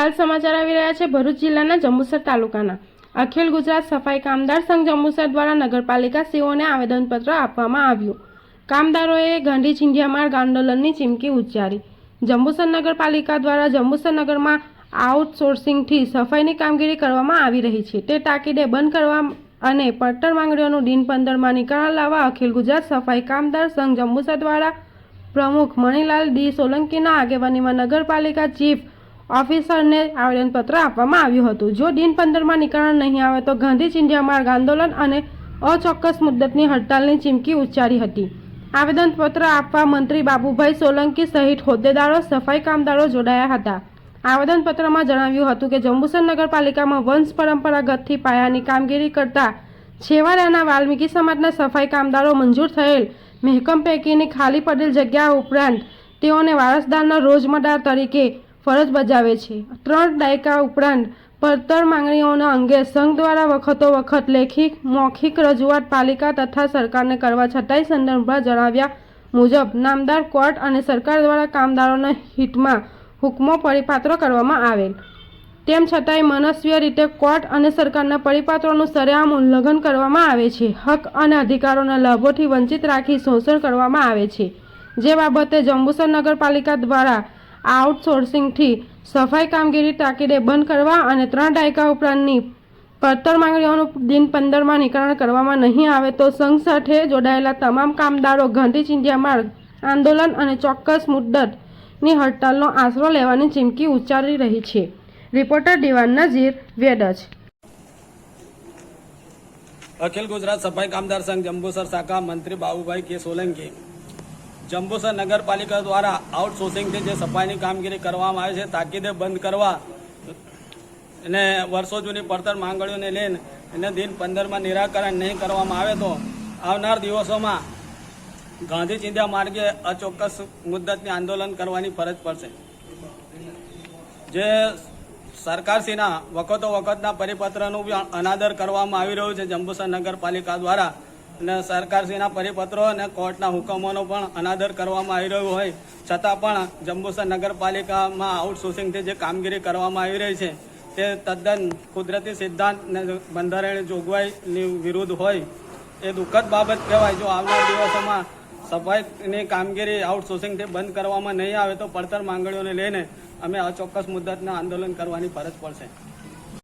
હાલ સમાચાર આવી રહ્યા છે ભરૂચ જિલ્લાના જંબુસર તાલુકાના અખિલ ગુજરાત સફાઈ કામદાર સંઘ જંબુસર દ્વારા નગરપાલિકા સીઓને આવેદનપત્ર આપવામાં આવ્યું। કામદારોએ ગાંધી ચિંધ્યા માર્ગ આંદોલનની ચીમકી ઉચ્ચારી। જંબુસર નગરપાલિકા દ્વારા જંબુસર નગરમાં આઉટસોર્સિંગથી સફાઈની કામગીરી કરવામાં આવી રહી છે તે તાકીદે બંધ કરવા અને પડતર માંગણીઓનું દિન 15માં નિકાલ લાવવા અખિલ ગુજરાત સફાઈ કામદાર સંઘ જંબુસર દ્વારા પ્રમુખ મણિલાલ ડી સોલંકીના આગેવાનીમાં નગરપાલિકા ચીફ ઓફિસરને આવેદનપત્ર આપવામાં આવ્યું હતું। જો દિન 15માં નિકાલ નહીં આવે તો ગાંધી ચિંધ્યા માર્ગ આંદોલન અને અચોક્કસ મુદ્દતની હડતાલની ચીમકી ઉચ્ચારી હતી। આવેદનપત્ર આપવા મંત્રી બાબુભાઈ સોલંકી સહિત હોદ્દેદારો સફાઈ કામદારો જોડાયા હતા। આવેદનપત્રમાં જણાવ્યું હતું કે જંબુસર નગરપાલિકામાં વંશ પરંપરાગતથી પાયાની કામગીરી કરતા છેવાડાના વાલ્મીકી સમાજના સફાઈ કામદારો મંજૂર થયેલ મહેકમ પૈકીની ખાલી પડેલ જગ્યા ઉપરાંત તેઓને વારસદારના રોજમદાર તરીકે ફરજ બજાવે છે। 3 દાયકા ઉપરાંત પડતર માંગણીઓના અંગે સંઘ દ્વારા વખતો વખત લેખિત મૌખિક રજૂઆત પાલિકા તથા સરકારને કરવા છતાંય સંદર્ભમાં જણાવ્યા મુજબ નામદાર કોર્ટ અને સરકાર દ્વારા કામદારોના હિતમાં હુકમો પરિપાત્ર કરવામાં આવેલ તેમ છતાંય મનસ્વી રીતે કોર્ટ અને સરકારના પરિપાત્રોનું સરેઆમ ઉલ્લંઘન કરવામાં આવે છે। હક અને અધિકારોના લાભોથી વંચિત રાખી શોષણ કરવામાં આવે છે, જે બાબતે જંબુસર નગરપાલિકા દ્વારા આઉટસોર્સિંગથી સફાઈ કામગીરી તાકીદે બંધ કરવા અને 3 દાયકા ઉપરાંતની પડતર માંગણીઓનું દિન 15માં નિકાલ કરવામાં નહીં આવે તો સંઘ સાથે જોડાયેલા તમામ કામદારો ગાંધી ચિંધ્યા માર્ગ આંદોલન અને ચોક્કસ મુદ્દતની હડતાલનો આશરો લેવાની ચીમકી ઉચ્ચારી રહી છે। રિપોર્ટર દીવાન નઝીર, વેડજ। અખિલ ગુજરાત સફાઈ કામદાર સંઘ જંબુસર શાખા મંત્રી બાબુભાઈ કે સોલંકી જંબુસર નગરપાલિકા દ્વારા આઉટસોર્સિંગથી જે સફાઈની કામગીરી કરવામાં આવે છે તાકીદે બંધ કરવા અને વર્ષો જૂની પડતર માંગણીઓને લઈને એને દિન 15માં નિરાકરણ નહીં કરવામાં આવે તો આવનાર દિવસોમાં ગાંધી ચિંધ્યા માર્ગે અચોક્કસ મુદ્દતની આંદોલન કરવાની ફરજ પડશે। જે સરકારશ્રીના વખતો વખતના પરિપત્રનું અનાદર કરવામાં આવી રહ્યું છે જંબુસર નગરપાલિકા દ્વારા અને સરકારશ્રીના પરિપત્રો અને કોર્ટના હુકમોનો પણ અનાદર કરવામાં આવી રહ્યું હોય છતાં પણ જંબુસર નગરપાલિકામાં આઉટસોર્સિંગથી જે કામગીરી કરવામાં આવી રહી છે તે તદ્દન કુદરતી સિદ્ધાંત અને બંધારણીય જોગવાઈની વિરુદ્ધ હોય એ દુઃખદ બાબત કહેવાય। જો આવનાર દિવસોમાં સફાઈની કામગીરી આઉટસોર્સિંગથી બંધ કરવામાં નહીં આવે તો પડતર માંગણીઓને લઈને અમે અચોક્કસ મુદ્દતના આંદોલન કરવાની ફરજ પડશે।